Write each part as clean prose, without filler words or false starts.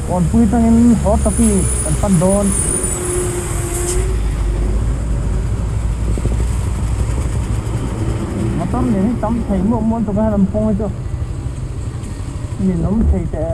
còn pui tăng in hot tapi kan pan don matam ni tam thai mo mo to ka lam pong cho ni nom thai te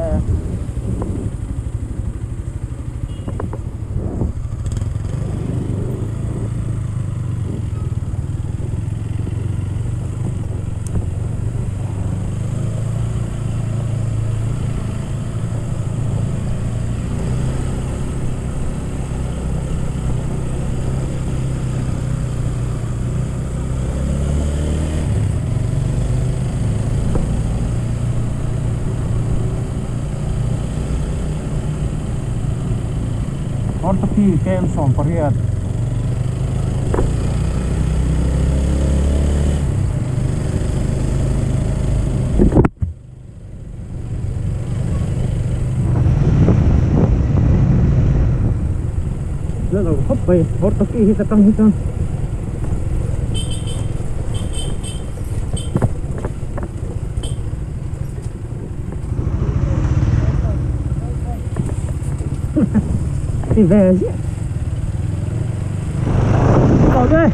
Ortoki kem som pariat lalu hop bay ortoki hitatang hitang thì về chứ vào đây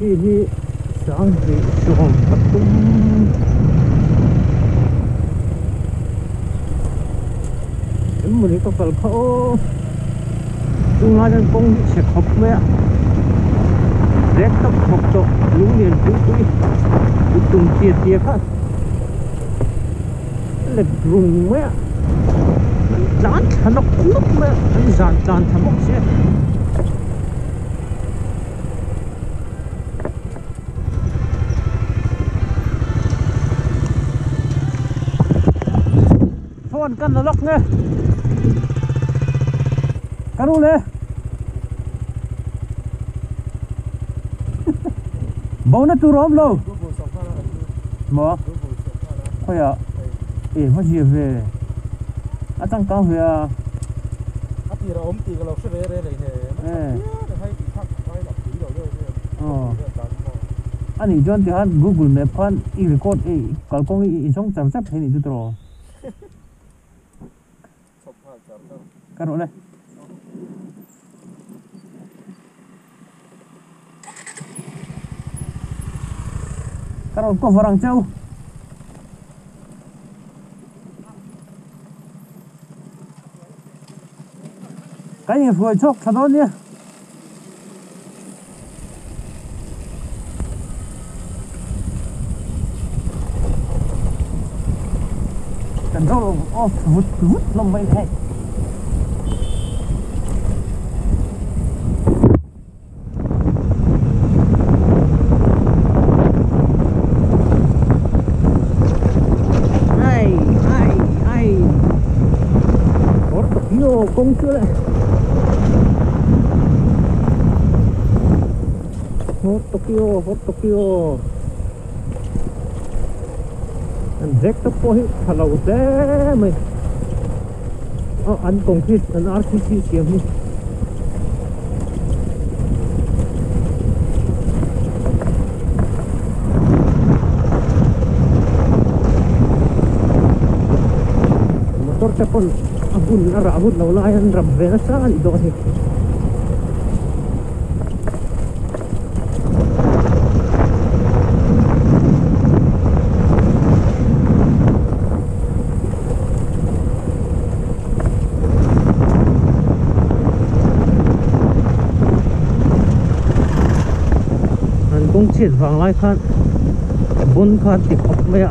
ini sangri suhom patum ini kapal kau tungajan kong sekop me rekap hokto lunian putui utung tia kan lebrung me lan thanok nuk me zan thamok se kan lok nghe canu le bau na tu rom lo mo thôi à mất gì về tăng cao về thì là ốm thì cái lộc sẽ về đây này hay bị thắc hay là tí đầu đây anh ấy chọn thì hắn Google Maps hắn record kalau kau ini song chăm thế này tu rồi caro này caro có varang châu cái gì vừa chốc thật đó nhé cần đâu vút lông mấy này ai Tokyo công chưa đấy hot Tokyo anh rek tóc pohit hello thế mày anh concrete anh RCC xem đi motor tapon abun lâu nay anh rầm về nó xa đi đó thì cũng chết vàng lại khăn bốn khăn thì khóc mẹ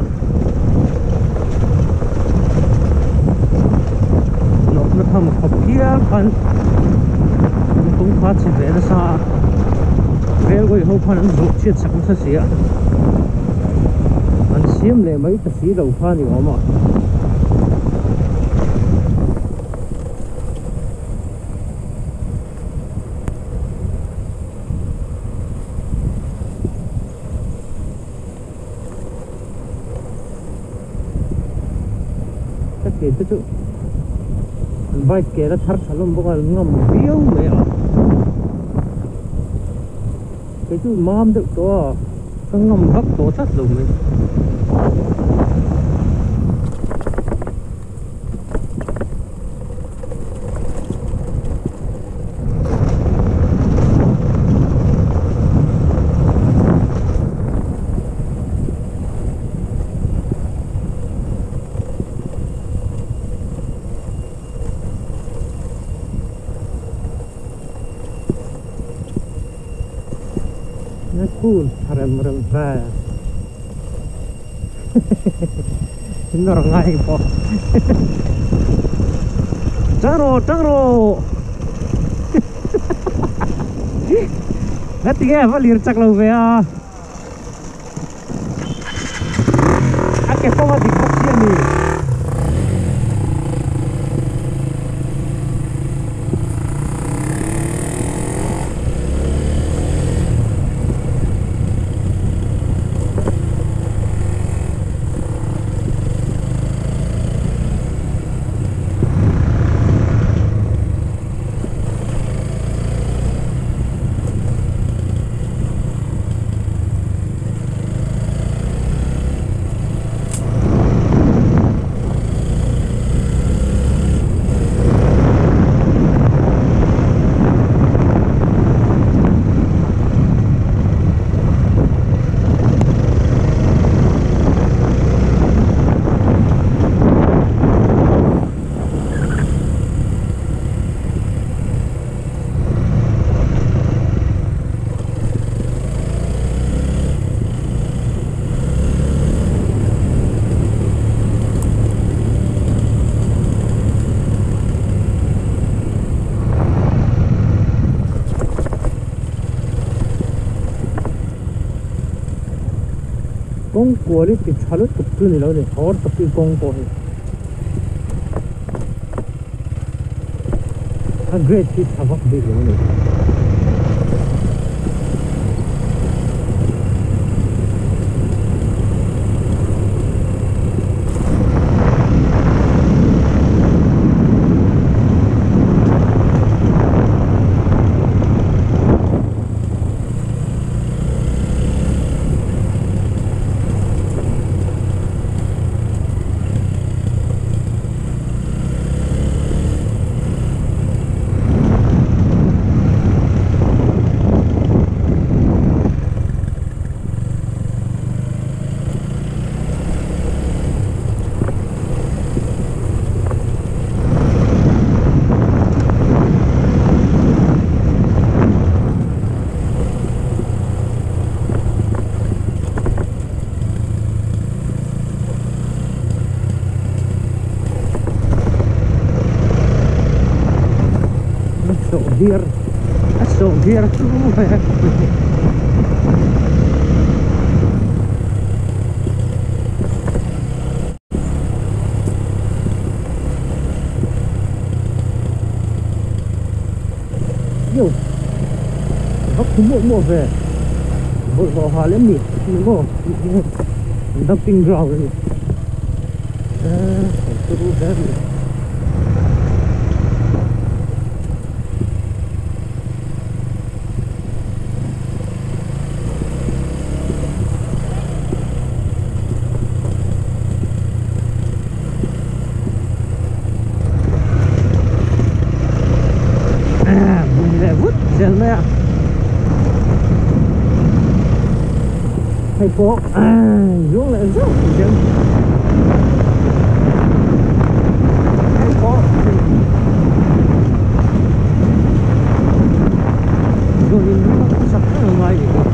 nó thầm khóc kia khăn cũng khát chỉ về nó xa về rồi hậu khăn nó rụt chết sẵn thật xỉa anh xiêm lại mấy thật xí đầu khăn thì có mà cái thứ bike kia là thắt salon bốc ngầm biếu mẹ cái thứ mom được to cái ngầm hấp to chắc rồi mày cool rem ve nó ngay po taro hati ya valir cak lo ve ake po di koksia ni con của đi thì chả lúc tục cứ này đâu để họ tập đi con của anh great thì chả vấp đi rồi này here so here nhiều hấp thúng mua về vội bỏ hòa lên mịt mua dumping ground rồi tôi cũng thầy phố xuống lại rất chân thầy phố rồi nó sắp ở ngoài vậy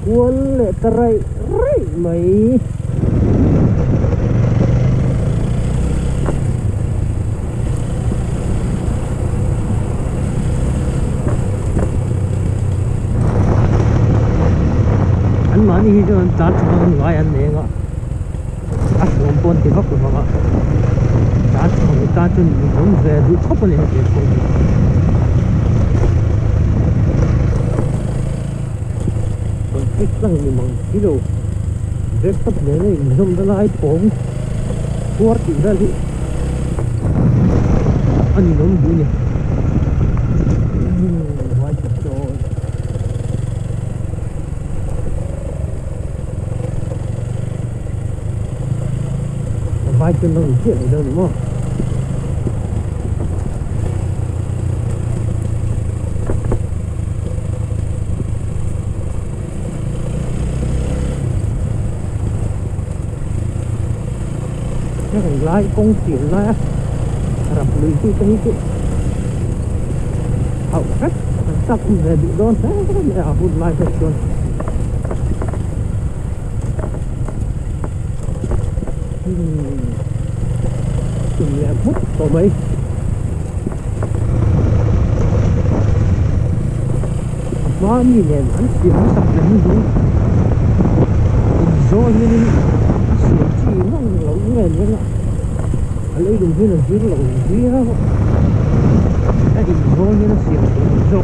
quân lệ trai mấy đi cho ta chung ngoài anh này ngọ à không còn thì bắt được mà ta chung không về đủ thấp lên thì không còn cái lăng thì mang cái đồ rất thấp này này dùng để lại bóng quạt thì ra đi anh nó muốn nhỉ vai chân nó chuyện ở đâu đúng không? Cái này lái công chuyện lái rập lưỡi cái cái hậu cách sắp về bị đón thế cái này hụt lái thật luôn chừng là phút có mấy quá nhìn nè hắn xỉu sập lên luôn do như thế xỉu chỉ nó lẩu nghề như vậy lấy đồng viên là dưới lẩu dưới đó cái gì do như nó xỉu do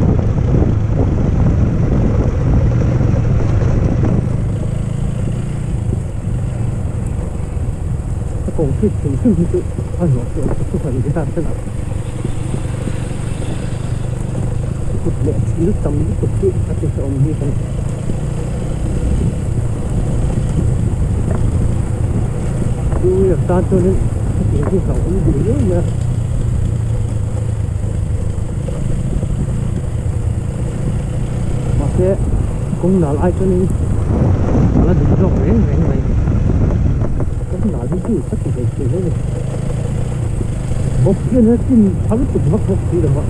còn cái sự tự ảnh hưởng không phải người ta thế nào cục lệ chỉ lúc tầm lúc cục tự các cái ông như thế tôi là ta cho nên cái gì không cũng đủ nữa mà sẽ cũng là ai cho nên là đừng rộng rẽn này nói với chị tất cả cái này một cái nó tin thắng được mất một tí là mất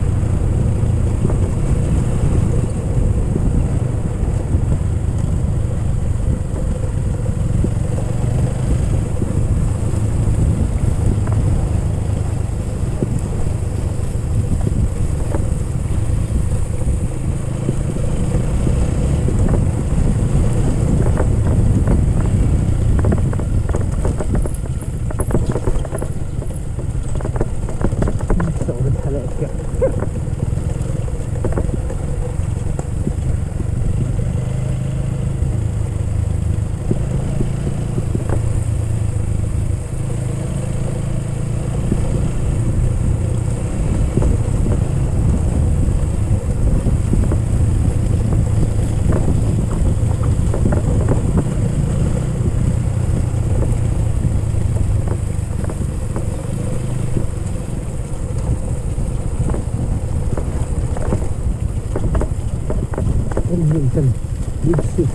Chân đi xịt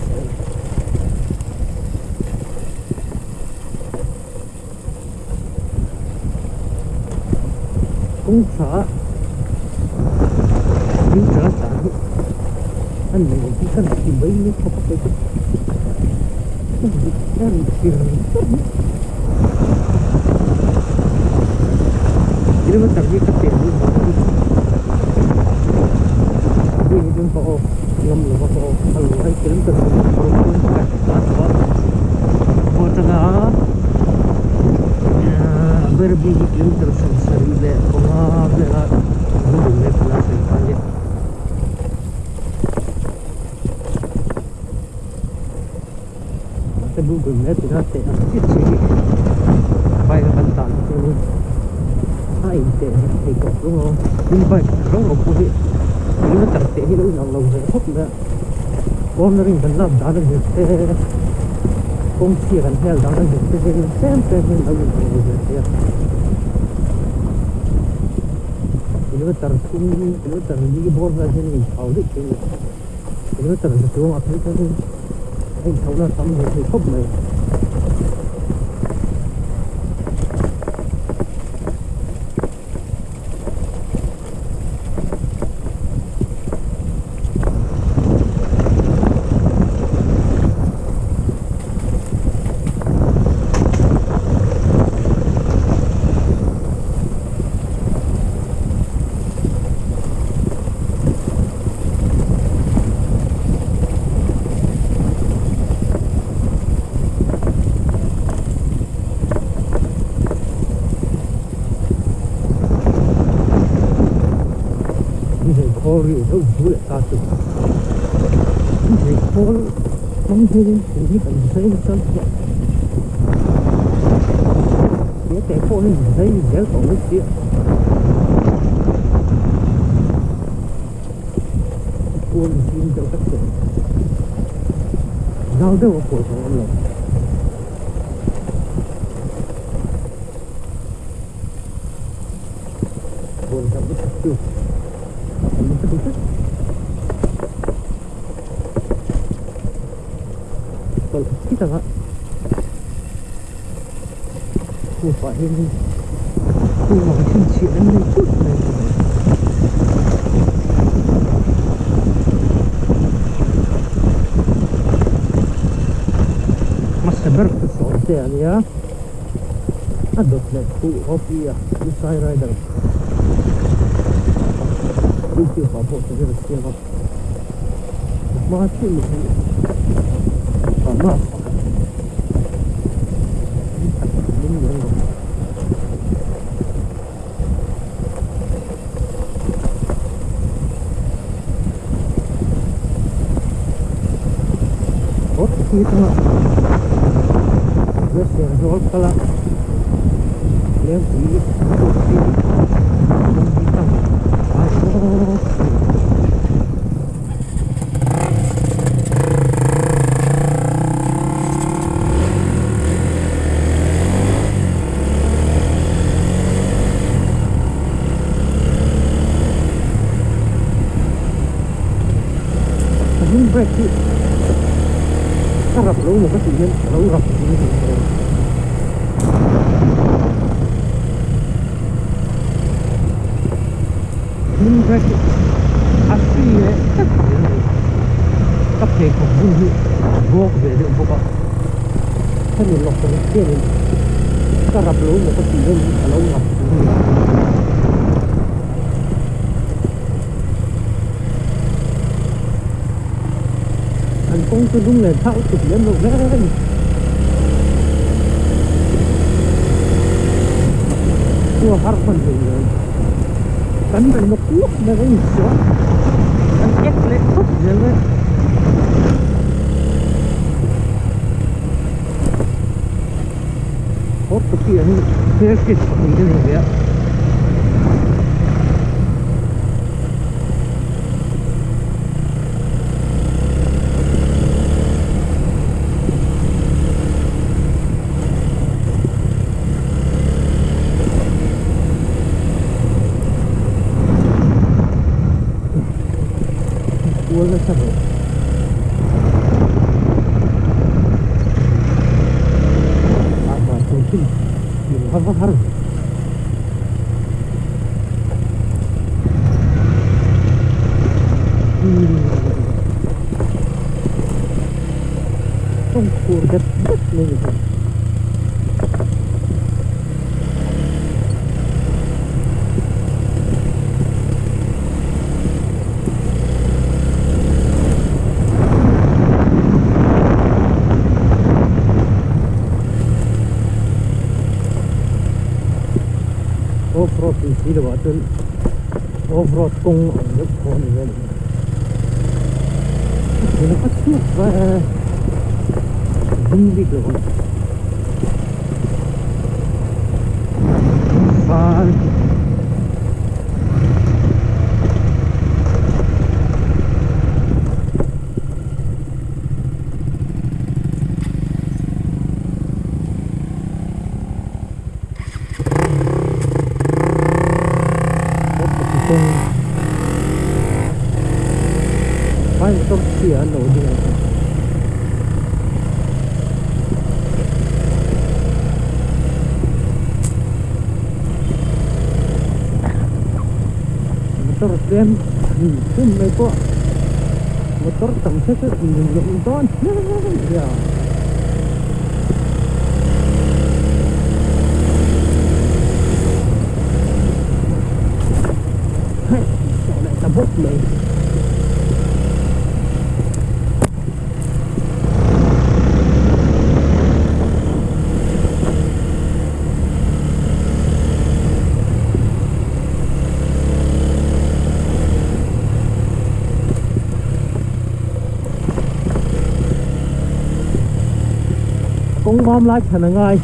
cũng sợ nhưng sợ sợ anh này cũng thân thì mấy nước không có cái anh kia ini macam ni ketir ni ngâm là có phần hay kiếm từ một tengah berbi kilometer sensari le pengar le gunung le kelas sekali tapi gunung le tidak ada kecil baik bantan tu ai teh ikut tu ni baik kalau aku ini terteh itu Allah berhak dah cornering benar dah ada công ty gần theo đó là những cái gì xem mình đâu được rồi thì nó tận trung nó tận những cái bốn ra trên mình thấu được cái nó tận là xuống ở cái anh thấu là xong rồi thì khóc này Ori itu boleh satu. Rekor mungkin ini kan saya saja. Dia rekor ini saya dia kalau dia. Pun sini dekat tu. Jauh dah aku tahu. Pun sampai tu. Kalau kita tak lupa ini uang cincin ini pun masih berkesan ya. Ada tu kopi ya, di saya rider. Itu apa saja siapa masih mungkin panas oh kita bes yang jual kalau lihat di kursi break sih karap lu mau ke sini kalau rap ini ini break asli ya tapi kok bunyi buat beda buka kan ini lokal ini karap lu mau ke sini kalau rap ini công ty đúng là tháo chụp lên một cái cua har phần rồi cắn vào một lúc là cái gì đó ăn chết lên khóc rồi đấy hốt cái kia như thế cái gì cái này vậy Udah sampai. Apa mungkin? Apa harus? Tunggu dekat nih. off-road thì chỉ là bảo tên off-road cùng ở nước phố này vậy thì nó có chút và vinh đi được và phảiต้องเสียหนูดีmotor kem pun mereka motor tamsa tu nonton ya hai soalnya tabuk leh cũng bom lại thành là ngay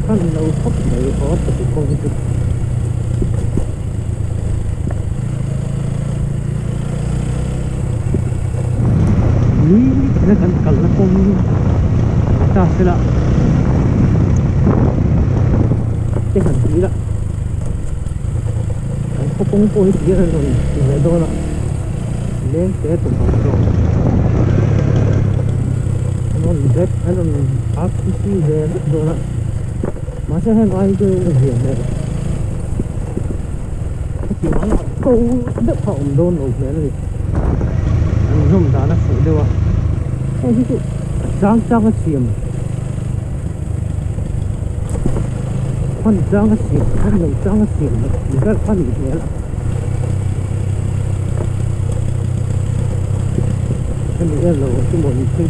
kan lâu khóc này có tập con cái lý nó cần cần là con ta sẽ là cái hành lý đó có con cô ấy rồi thì về đâu là lên cái tụi họ rồi nó rất nó áp cái về rồi đó mà sẽ hay ai cái hiểm này chỉ nói là câu đất hậu đôn ổ thế này anh không ra nó phụ đâu à cái gì giang giang cái xiềng con giang cái xiềng con người giang cái xiềng thì rất phát hiện thế là cái này là cái một cái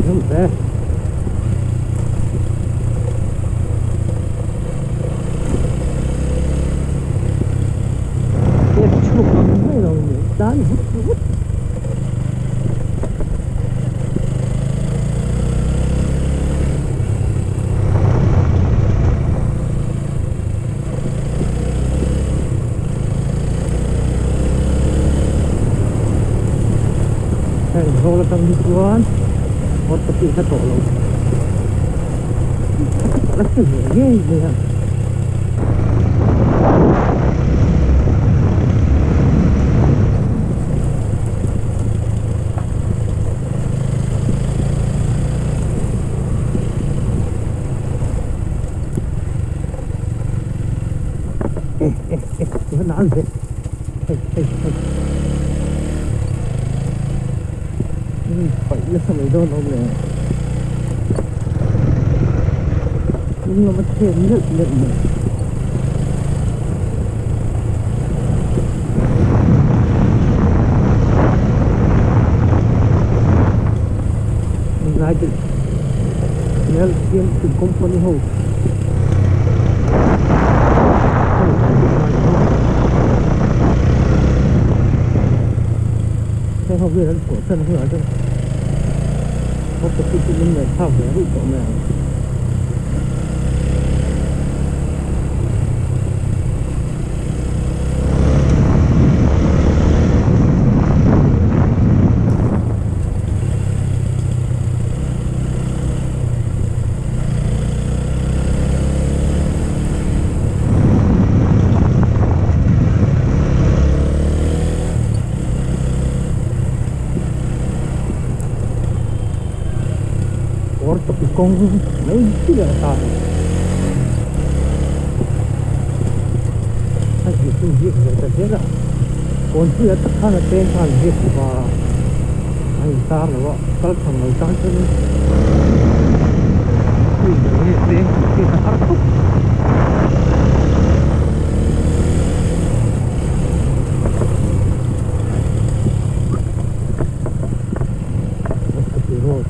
không thế cái chụp bằng mấy rồi tán hút rồi là tăng đi quan một tập thể tổ lồng rất là ghê vậy hả nó nản vậy phải là sao mày đâu nó nè nhưng mà mất thêm nước nữa mình lại được nhớ tiền từ công ty hồ cái không biết là của sân không phải đâu có cái những người thao về hụt cậu nào công mấy cái là tài anh chỉ tu việc rồi ta thế là còn chưa tất cả là tên hàng việc và anh ta là vợ các thằng người ta cho nên thì để tên thì ta phát khúc rồi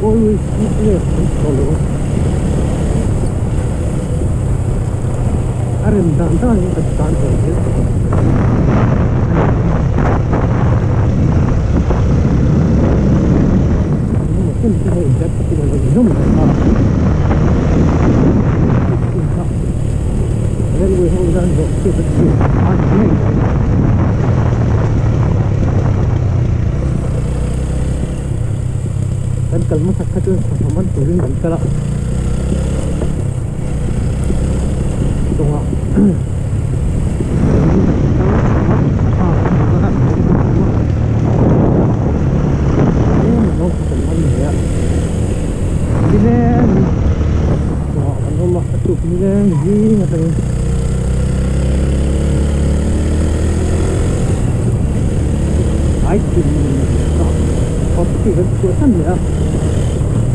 ôi cái solo अरे दांता नहीं पहचान करते mungkin kita ikat kita lagi zoom dan we hold on to kita asli dan kalau masyarakat itu sama turun dan kalau tunggu Bilang gini katanya. Aikin pasti kan kuatan ya.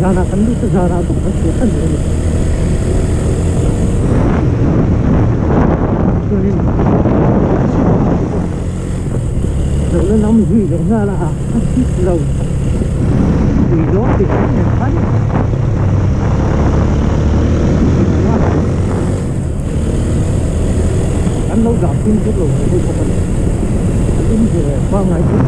Jana kan itu jana tuh kan kuatan ya. Rồi nó nóng gì được ra là ít lâu. Thì đó thì cái này phán. Anh lâu gặp tin chút rồi tôi không phải tin về qua ngày trước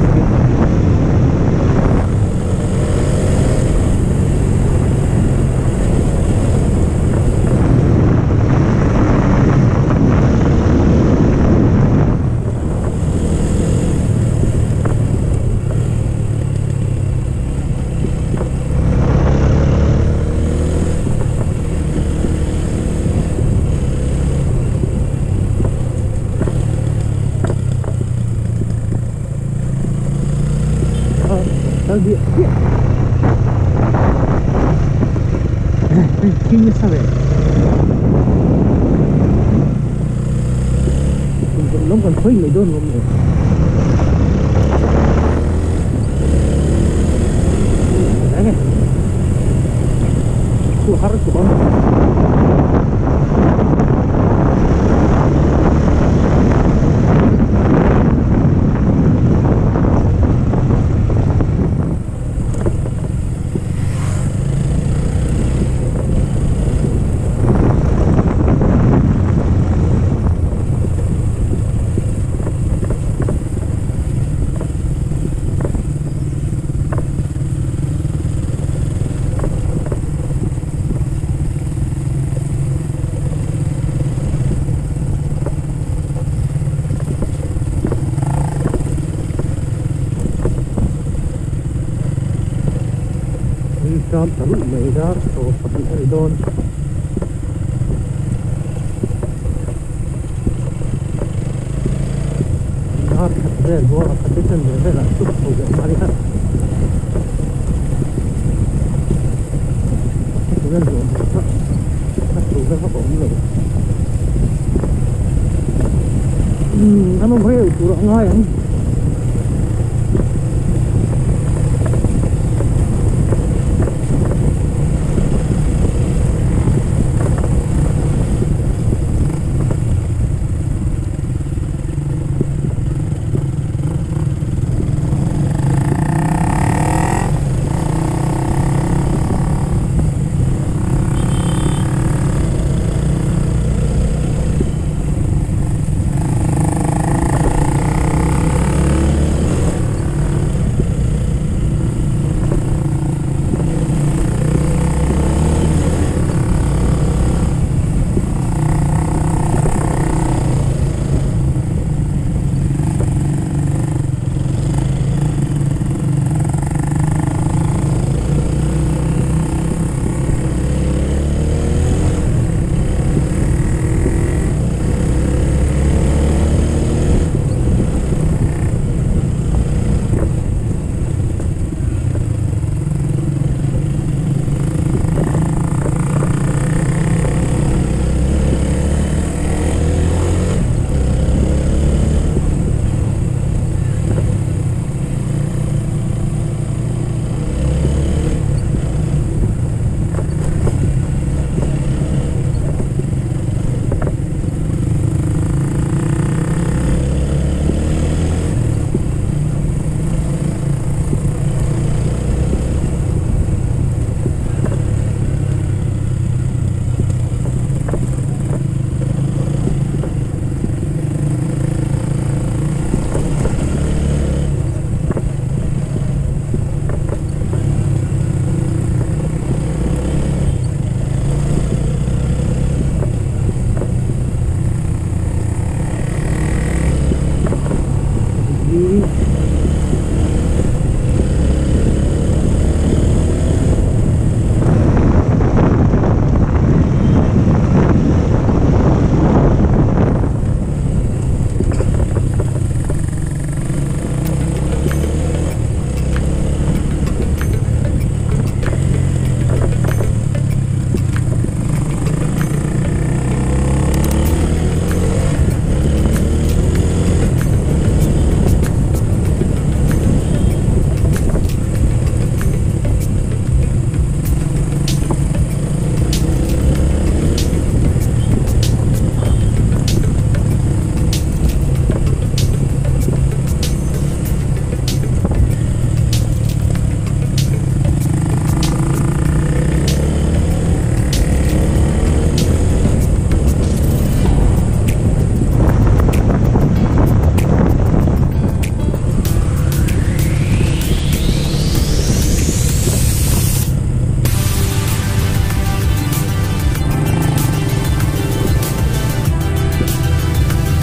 dia kini sabe belum kan phơi người đơn không rồi đấy này tôi harus ke bawah Jam teruk meja so seperti don har khater gor khater ne la suk ho ja mari ha tuan do ha tu ga ha bom lo ano bhai pura ngai ang kiri.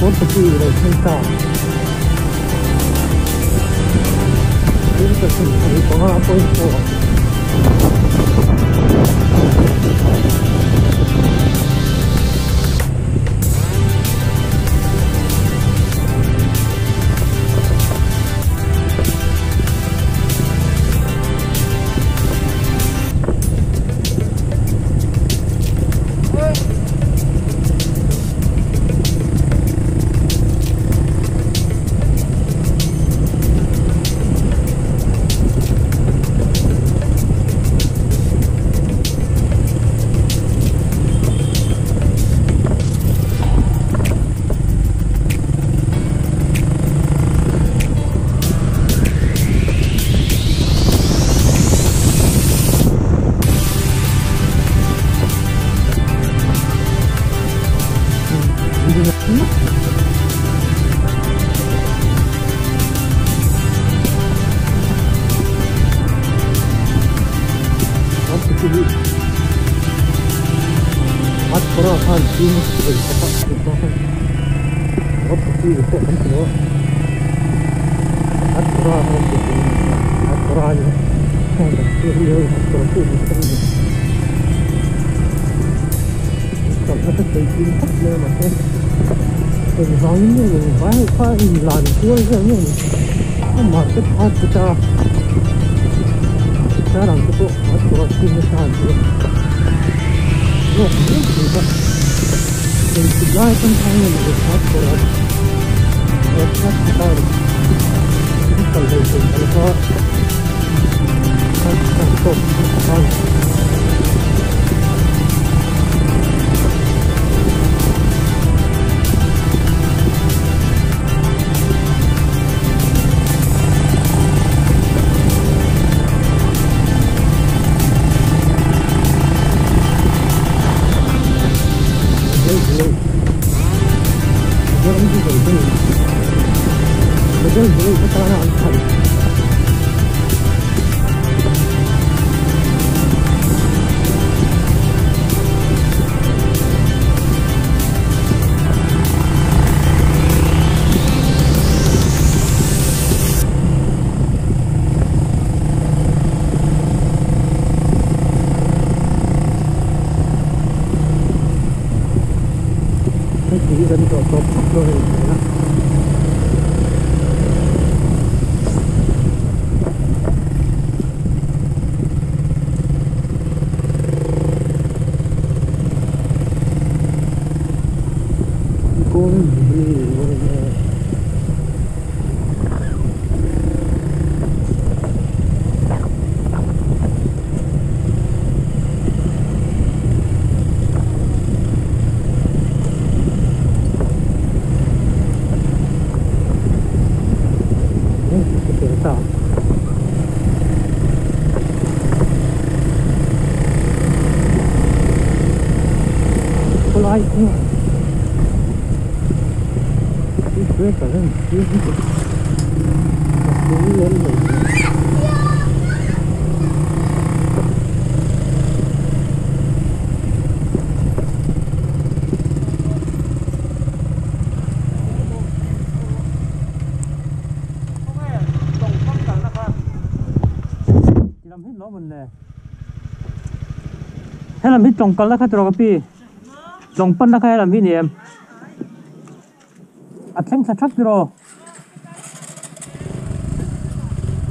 molto più centrale. Questo si ritorna poi fuori. Làm cuối rồi nhưng mà cái hot ta làm cái bộ hot của team nó sao vậy? Nó không biết gì thì cái guy sometimes when it's hot for us, it's not about it. It's all about it. It's all làm hết lỗ mình nè hay làm hết trồng cân lá khát rồi cái trồng phân lá khát làm hết nè em à thanh sát chắc rồi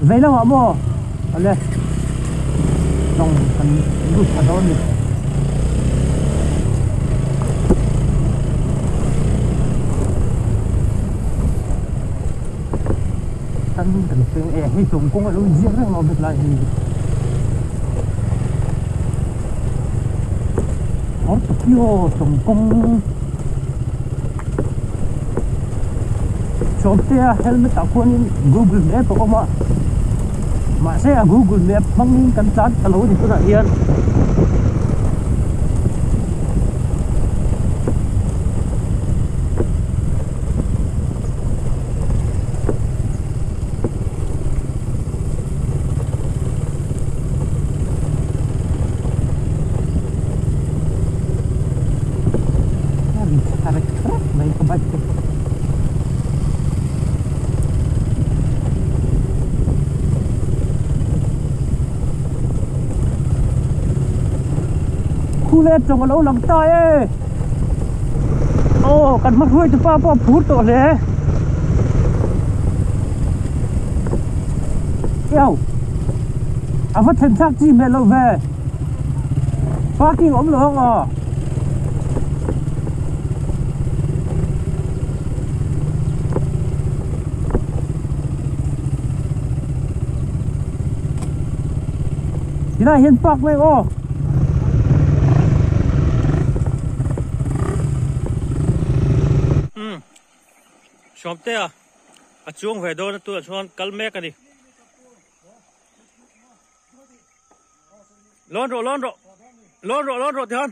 vậy đâu hả mô ở đây trồng phần rút phần đó đi thân thần tiếng e hay trồng cũng là luôn diễn ra nó được lại gì ở Tokyo trồng công chọn tia helmet tạo quân Google Maps có mà sẽ Google Maps mang căn chắn cả lối thì tôi lại yên này có bạch khu lên trồng ở lâu lòng tay ấy ô cần mất hơi từ ba phút rồi đấy yêu à phát thêm xác gì mẹ lâu về fucking ốm luôn à thì này hiền park này ô xóm tê à chuông về đâu tôi chuông cල් mẹ cái đi lon rồi thì hơn